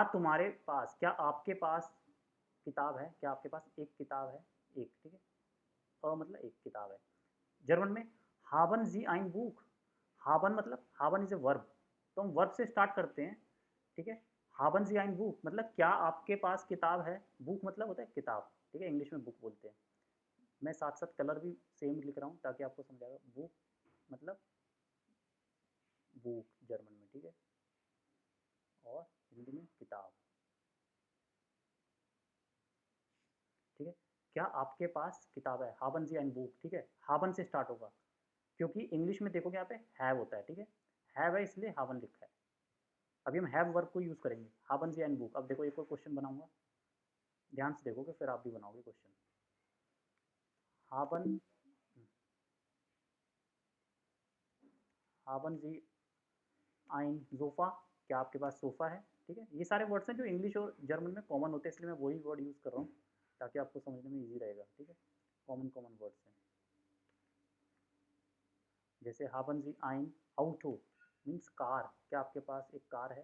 तुम्हारे पास, क्या आपके पास किताब है, क्या आपके पास एक किताब है, एक, ठीक है। मतलब एक किताब है। जर्मन में हाबन जी आइन बुक, हाबन मतलब हाबन इज ए वर्ब, तो हम वर्ब से स्टार्ट करते हैं, ठीक है। हाबन जी आइन बुक मतलब क्या आपके पास किताब है, बुक मतलब होता है किताब, ठीक है, इंग्लिश में बुक बोलते हैं। मैं साथ साथ कलर भी सेम लिख रहा हूँ ताकि आपको समझ आएगा। बुक मतलब बुक जर्मन में, ठीक है, और हिंदी में किताब, ठीक है। क्या आपके पास किताब है, हाबन जी एंड बुक, ठीक है, हाबन से स्टार्ट होगा, क्योंकि इंग्लिश में देखोगे यहाँ पे हैव होता है, ठीक है, हैव है इसलिए हाबन लिखा है। अभी हम हैव वर्ब को यूज़ करेंगे, हाबन जी एंड बुक। अब देखो एक और क्वेश्चन बनाऊंगा, ध्यान से देखोगे फिर आप भी बनाओगे क्वेश्चन। हाबन, हाबन जी आइन सोफा, क्या आपके पास सोफ़ा है, ठीक है। ये सारे वर्ड्स हैं जो इंग्लिश और जर्मन में कॉमन होते हैं, इसलिए मैं वही वर्ड यूज़ कर रहा हूँ ताकि आपको समझने में ईजी रहेगा, ठीक है। कॉमन कॉमन वर्ड्स हैं, जैसे हाबन जी आइन आउटो मीन्स कार, क्या आपके पास एक कार है।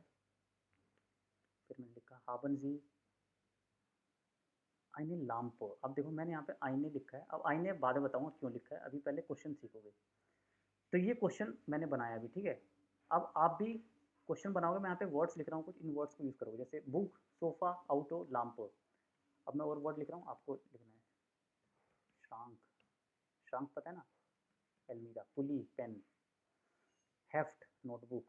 फिर मैंने लिखा हाबन जी आईने लाम्प। अब देखो मैंने यहाँ पे आईने लिखा है, अब आईने बाद में बताऊंगा क्यों लिखा है, अभी पहले क्वेश्चन सीखोगे। तो ये क्वेश्चन मैंने बनाया अभी, ठीक है। अब आप भी क्वेश्चन बनाओगे, मैं यहाँ पे वर्ड्स लिख रहा हूँ, कुछ इन वर्ड्स को यूज़ करोगे, जैसे बुक, सोफा, आउटो, लाम्प। अब मैं और वर्ड लिख रहा हूँ, आपको लिखना है। शांक, शांक पता है ना, एलमीरा, पुली पेन, हेफ्ट नोटबुक,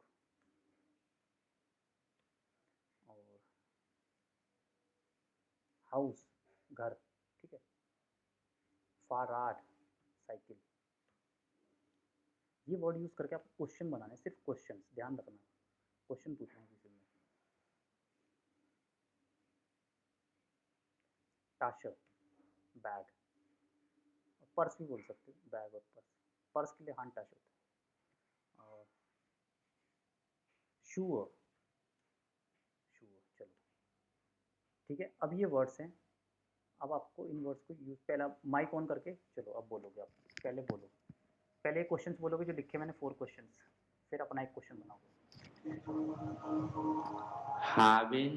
और हाउस घर, ठीक है, फाराड साइकिल। ये वर्ड यूज़ करके आप क्वेश्चन बनाना है, सिर्फ क्वेश्चन, ध्यान रखना, क्वेश्चन पूछना है किसी में। टाशर बैग, पर्स भी बोल सकते हो, बैग और पर्स, पर्स के लिए हैंड टच होता है। और शू, शू, चलो ठीक है। अब ये वर्ड्स हैं, अब आपको इन वर्ड्स को यूज, पहले आप माइक ऑन करके चलो, अब बोलोगे आप, पहले बोलो, पहले क्वेश्चंस बोलोगे जो लिखे मैंने 4 क्वेश्चंस, फिर अपना एक क्वेश्चन बनाओगे। Haben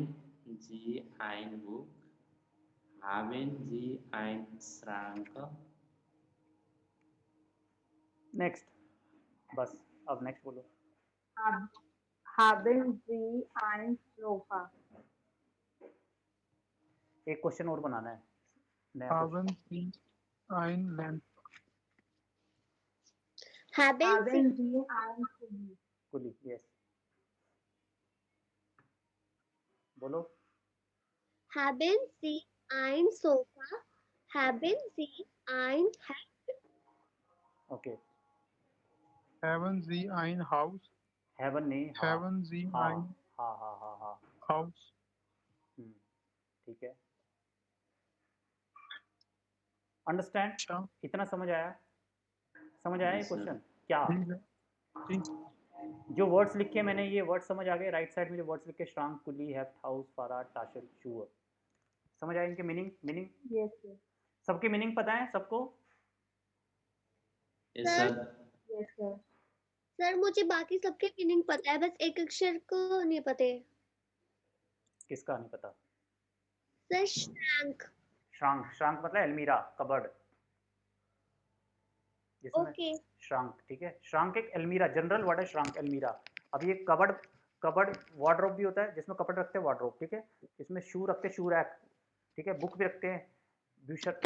Sie ein Buch? Haben Sie einen Schrank? Next, बस अब नेक्स्ट बोलो। Haben Sie ein Sofa? एक क्वेश्चन और बनाना है, नया question. Haben Sie ein Lamp? Haben Sie, Haben Sie ein Pulli? कुली, यस, बोलो। haben Sie ein Sofa? Haben Sie ein Heft? Okay, Haben Sie ein Haus? हैवन नहीं, हाँ, Haben Sie हाँ, ein हाँ, हाँ, हाँ, हाँ, Haus? ठीक है, अंडरस्टैंड, अच्छा, इतना समझ आया, समझ आया ये Yes, sir. क्वेश्चन क्या। ठीक है, ठीक। जो वर्ड्स लिखे मैंने, ये वर्ड समझ आ गए, राइट साइड में जो वर्ड्स लिखे, श्रांक, कुली, हेफ्ट, हाउस, फारा, टाशर, शूअर, समझ आए इनके मीनिंग, मीनिंग Yes, yes, सबके मीनिंग पता है सबको। Yes, sir sir. yes, sir. Sir मुझे बाकी सबके मीनिंग पता है, बस एक अक्षर को नहीं पता है। किसका नहीं पता। Sir shrank. श्रांक, श्रांक मतलब अलमीरा, कबर्ड, जिसमें ओके श्रांक, ठीक है, श्रांक एक अलमीरा, जनरल वर्ड है श्रांक, अलमीरा। अब ये कबर्ड, कबर्ड वार्डरोब भी होता है जिसमें कपड़े रखते हैं, वार्डरोब, ठीक है। इसमें शू रखते हैं, शू रैक, ठीक है, बुक भी रखते हैं, ब्यूशर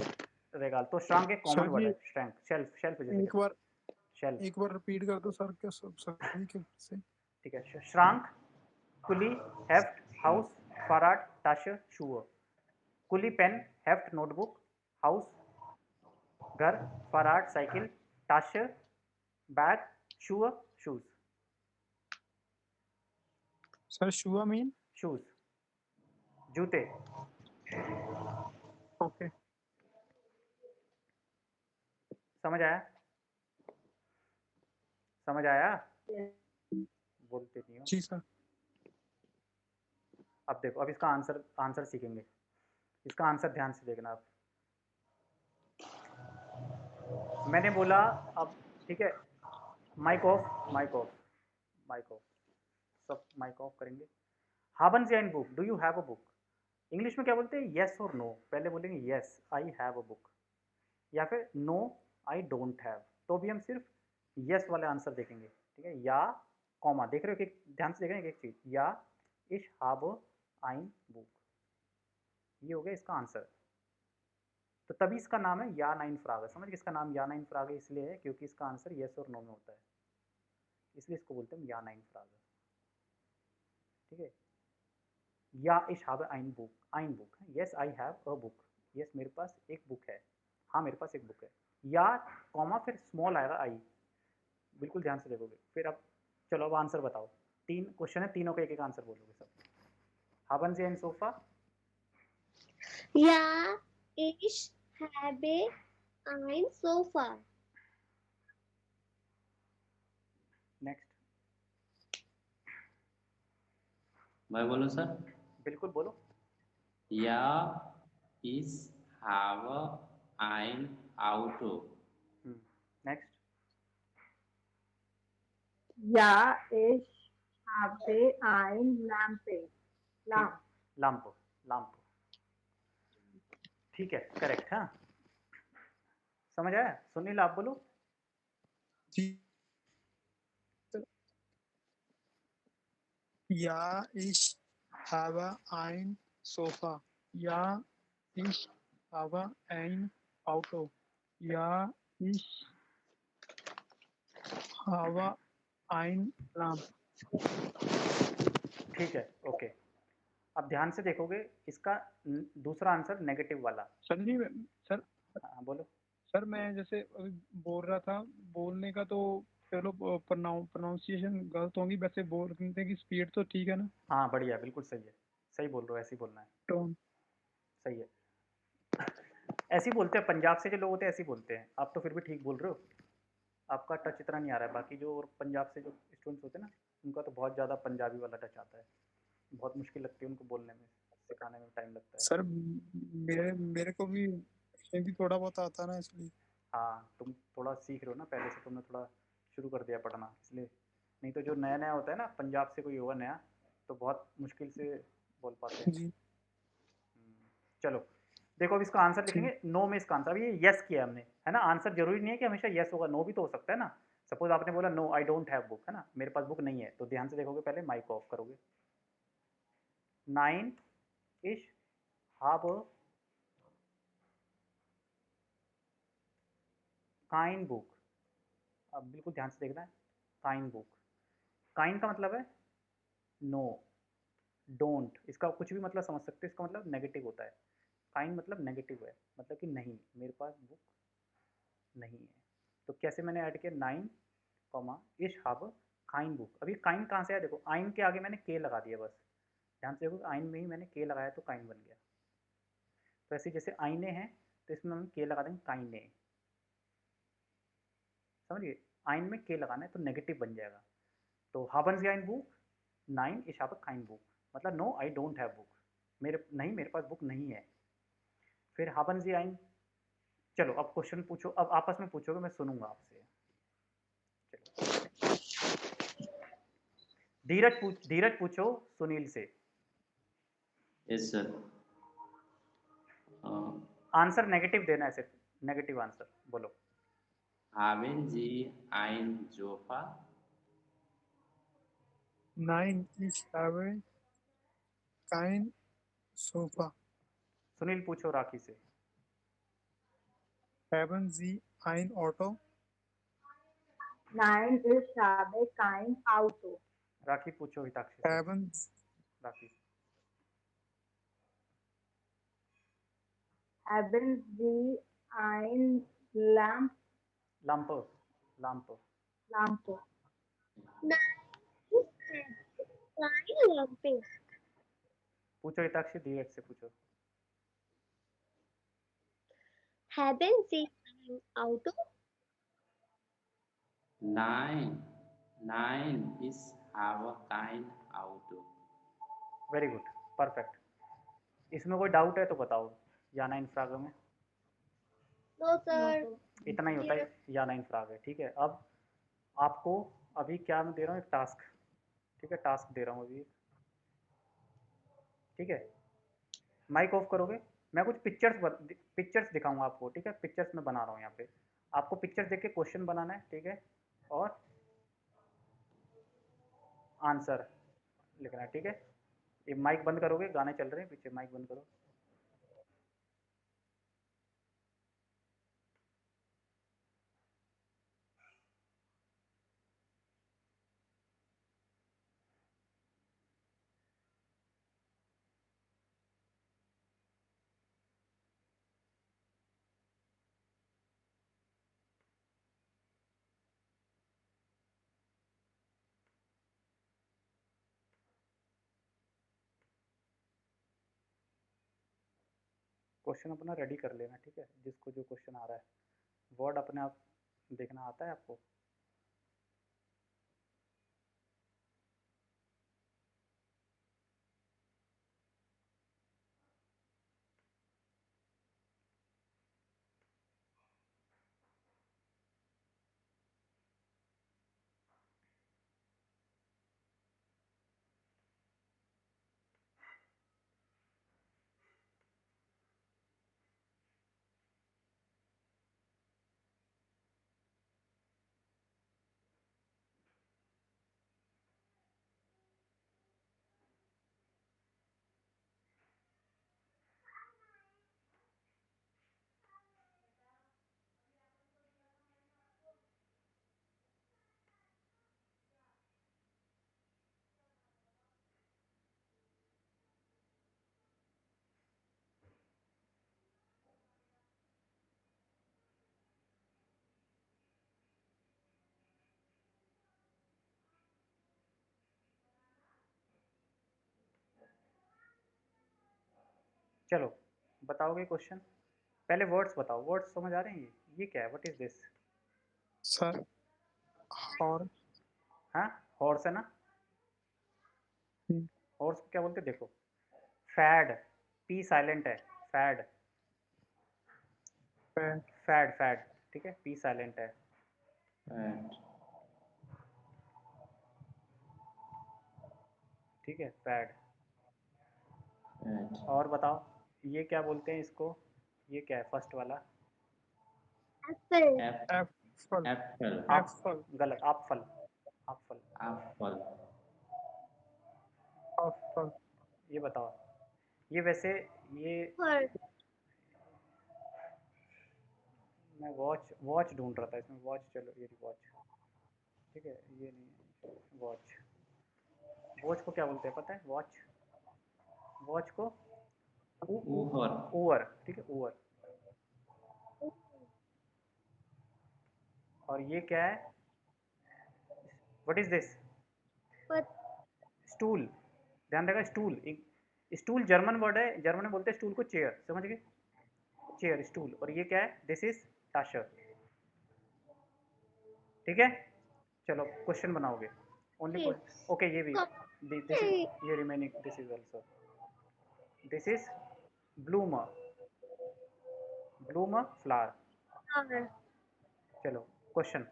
रेगाल। तो श्रांक एक कॉमन सर वर्ड जी, है, श्रैंक, शेल्फ, शेल्फ जैसे एक कहते बार हैं, शेल्फ, एक बार रिपीट कर दो सर, क्या सब सभी के से? ठीक है। श्रांक, कुली, हेफ्ट, हाउस, फराट, टाशर, शूअर। कुली पेन, हेफ्ट नोटबुक, हाउस घर, फराट साइकिल, टाशर बैग, शूअर शूज, सर शुआ मीन? शूज जूते। ओके, समझ आया, समझ आया, Yes. बोलते नहीं हो। जी सर। अब देखो, अब इसका आंसर, आंसर सीखेंगे, इसका आंसर ध्यान से देखना आप। मैंने बोला, अब ठीक है, mic off, mic off, mic off, सब माइक ऑफ करेंगे। haben Sie ein Buch? Do you have a book? English में क्या बोलते हैं? येस और नो। पहले बोलेंगे yes I have a book, या फिर नो आई डोंट हैव। तो भी हम सिर्फ येस वाले आंसर देखेंगे, ठीक है। या कॉमा देख रहे हो कि ध्यान से देख रहे हैं एक चीज, या इश हैव आइन बुक, ये हो गया इसका आंसर। तो तभी इसका नाम है या नाइन फ्राग। समझ गए? इसका नाम या नाइन फ्राग इसलिए है क्योंकि इसका आंसर येस और नो में होता है, इसलिए इसको बोलते हैं या नाइन फ्राग, ठीक है। या इश हैव आइन book, yes I have a book, yes मेरे पास एक बुक है, हाँ मेरे पास एक बुक है। या कॉमा फिर स्मॉल आएगा आई, बिल्कुल ध्यान से देखोगे। फिर अब चलो अब आंसर बताओ। 3 क्वेश्चन है, तीनों का एक एक आंसर बोलोगे सब। haben Sie ein Sofa? Ja, ich habe ein Sofa. Next. मैं बोलूँ सर? बिल्कुल बोलो। या इस have ein Auto. Next. Ja, ich habe ein Lampe. Lamp. Lamp, lamp, ठीक है, करेक्ट। हाँ समझ आया? सुनील आप बोलो। जी या ich habe ein Sofa. Ja, ich habe ein Auto. Ja, ich habe ein Lamp. ठीक है, ओके। अब ध्यान से देखोगे इसका दूसरा आंसर नेगेटिव वाला। सर जी सर हाँ बोलो। सर मैं जैसे अभी बोल रहा था, बोलने का तो चलो प्रोनाउंसिएशन गलत होंगी, वैसे बोलने की स्पीड तो ठीक है ना? हाँ बढ़िया, बिल्कुल सही है, सही बोल रहे हो, ऐसे ही बोलना है, टोन। सही है। ऐसे ही बोलते हैं, पंजाब से जो लोग होते हैं ऐसे ही बोलते हैं। आप तो फिर भी ठीक बोल रहे हो, आपका टच इतना नहीं आ रहा है। बाकी जो और पंजाब से जो स्टूडेंट्स होते हैं ना, उनका तो बहुत ज़्यादा पंजाबी वाला टच आता है, बहुत मुश्किल लगती है उनको बोलने में, सिखाने में टाइम लगता है। सर मेरे मेरे को भी हिंदी थोड़ा बहुत आता ना, इसलिए। हाँ तुम थोड़ा सीख रहे हो ना, पहले से तुमने थोड़ा शुरू कर दिया पढ़ना, इसलिए। नहीं तो जो नया नया होता है ना, पंजाब से कोई होगा नया, तो बहुत मुश्किल से बोल पाते हैं। जी चलो देखो अब इसका आंसर ठीक। लिखेंगे। नो में इसका आंसर, अभी ये यस किया हमने, है ना। आंसर जरूरी नहीं है कि हमेशा यस होगा, नो भी तो हो सकता है ना। सपोज आपने बोला no I don't have book, है ना, मेरे पास बुक नहीं है, तो ध्यान से देखोगे, पहले माइक ऑफ करोगे। 9 इश हैव काइन बुक। अब बिल्कुल ध्यान से देखना है, काइन बुक, काइन का मतलब है नो, डोंट इसका कुछ भी मतलब समझ सकते हो, इसका मतलब नेगेटिव होता है। काइन मतलब नेगेटिव है, मतलब कि नहीं, मेरे पास बुक नहीं है। तो कैसे मैंने ऐड किया? 9 कॉमा इश हैव काइन बुक। अभी काइन कहाँ से आया? देखो आइन के आगे मैंने के लगा दिया, बस ध्यान से देखो, आइन में ही मैंने के लगाया तो काइन बन गया। तो ऐसे जैसे आईने हैं तो इसमें हम के लगा देंगे, काइने, समझिए। आइन में के लगाना है तो नेगेटिव बन जाएगा। तो haben Sie ein Buch? Nein, ich habe kein Buch, मतलब no I don't have book, मेरे पास बुक नहीं है। फिर haben Sie ein, चलो अब क्वेश्चन पूछो, अब आपस में पूछोगे, मैं सुनूंगा आपसे। धीरज पूछो सुनील से। Yes sir. आंसर नेगेटिव देना है, सिर्फ नेगेटिव आंसर बोलो। haben Sie ein Sofa? Nein, ich habe kein Sofa. Sunil पूछो राखी से। Haben Sie ein Auto? Nein, ich habe kein Auto. राखी पूछो हिताक्षी से। Haben राखी Haben Sie ein Lamp? Lump, lump Lampe. Flying lumping. पूछो हिताक्षी, धीरज से पूछो। Haben Sie ein Auto? Nein, nein, ich habe kein Auto. Very good, perfect. इसमें कोई doubt है तो बताओ, या नाइन फ्राग में No, sir. इतना ही होता है, या नाइन फ्राग है, ठीक है। अब आपको अभी क्या मैं दे रहा हूँ, एक टास्क, ठीक है, टास्क दे रहा हूँ अभी। ठीक है, माइक ऑफ करोगे, मैं कुछ पिक्चर्स दिखाऊंगा आपको, ठीक है, पिक्चर्स मैं बना रहा हूँ यहाँ पे, आपको पिक्चर्स देख के क्वेश्चन बनाना है, ठीक है, और आंसर लिखना है, ठीक है। ये माइक बंद करोगे, गाने चल रहे हैं पीछे, माइक बंद करो। क्वेश्चन अपना रेडी कर लेना, ठीक है, जिसको जो क्वेश्चन आ रहा है, वर्ड अपने आप देखना आता है आपको। चलो बताओगे क्वेश्चन, पहले वर्ड्स बताओ, वर्ड्स समझ आ रहे हैं, ये क्या है, व्हाट इज दिस? सर और हाँ, हॉर्स है ना, हम्म, हॉर्स को क्या बोलते हैं, देखो, फैड, पी साइलेंट है, फैड, पैड फैड फैड, ठीक है, पी साइलेंट है, fat, ठीक है, फैड। fat, और बताओ, ये क्या बोलते हैं इसको, ये क्या है फर्स्ट वाला? एप्पल, एप्पल apple, आप एप्पल गलत, आप फल, आप फल, apple, एप्पल ये बताओ, ये वैसे, ये फर, मैं वॉच वॉच ढूंढ रहा था इसमें, वॉच, चलो ये वॉच, ठीक है, ये नहीं, वॉच, वॉच को क्या बोलते हैं पता है, वॉच, वॉच को oover, ओवर, ठीक है, ओवर। और ये क्या है, व्हाट इज दिस? पत, स्टूल, ध्यान रखा, स्टूल, एक स्टूल जर्मन वर्ड है, जर्मन में बोलते हैं स्टूल को चेयर, समझ गए, चेयर, स्टूल। और ये क्या है, दिस इज टाशर, ठीक है। चलो क्वेश्चन बनाओगे, ओनली क्वेश्चन, ओके, ये भी, दिस इज, ये remaining, this is also, this is ब्लूमर, ब्लूमर फ्लावर। फ्लावर, चलो question,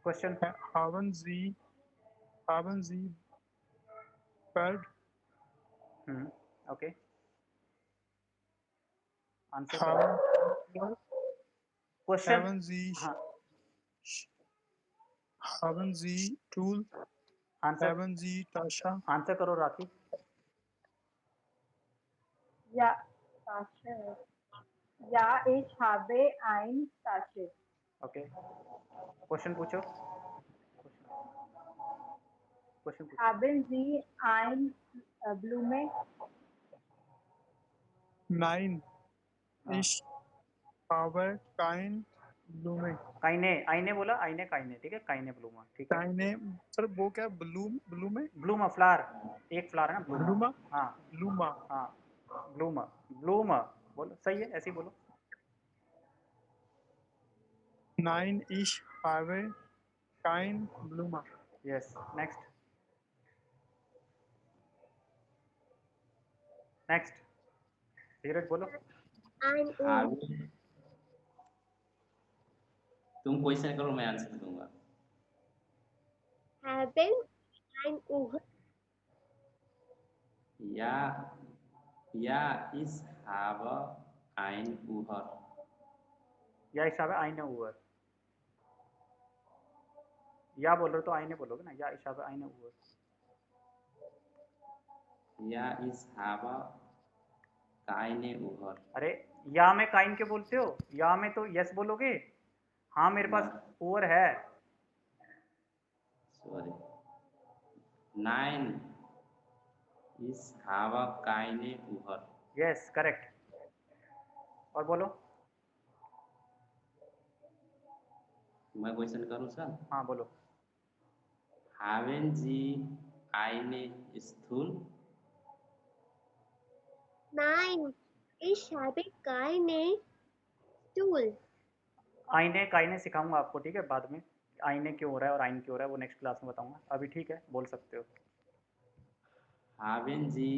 question, haben Sie bird okay, answer करो क्वेश्चन, haben Sie हाँ, haben Sie Tool answer, haben Sie Tasha answer करो Rakhi. Ja, Tasche. Ja, ich habe ein Tasche. Okay, question पूछो, question पूछो। Haben Sie ein Blume? Nein हाँ, ich habe kein Blume काइने, आईने बोला, आईने काइने, ठीक है, काइने ब्लूमा, ठीक है, keine सर वो क्या ब्लूमे ब्लूमा फ्लावर, एक फ्लावर है ना, ब्लूमा, ब्लूमा हाँ, ब्लूमा हाँ, ब्लूमा, ब्लूमा, बोलो सही है, ऐसे ही बोलो। Nein ich habe kein Blume yes, next, next, Dheeraj बोलो। ein have, Uhr, तुम क्वेश्चन करो, मैं आंसर दूंगा। haben ein Uhr, या इस habe ein Uhr या इशाबे आईने हुआ, या बोल रहे हो तो आईने बोलोगे ना, या इशाबे आईने हुआ। या इस habe keine Uhr अरे या में काइन के बोलते हो, या में तो यस बोलोगे। हाँ मेरे पास ओवर है। sorry nein ich habe keine Uhr yes correct. और बोलो। मैं क्वेश्चन करूँ सर? हाँ बोलो। haben Sie eine Stuhl Nein, ich habe keine Stuhl. आईने काइने सिखाऊंगा आपको, ठीक है, बाद में। आईने क्यों हो रहा है और आइन क्यों हो रहा है वो नेक्स्ट क्लास में बताऊंगा। अभी ठीक है, बोल सकते हो। haben Sie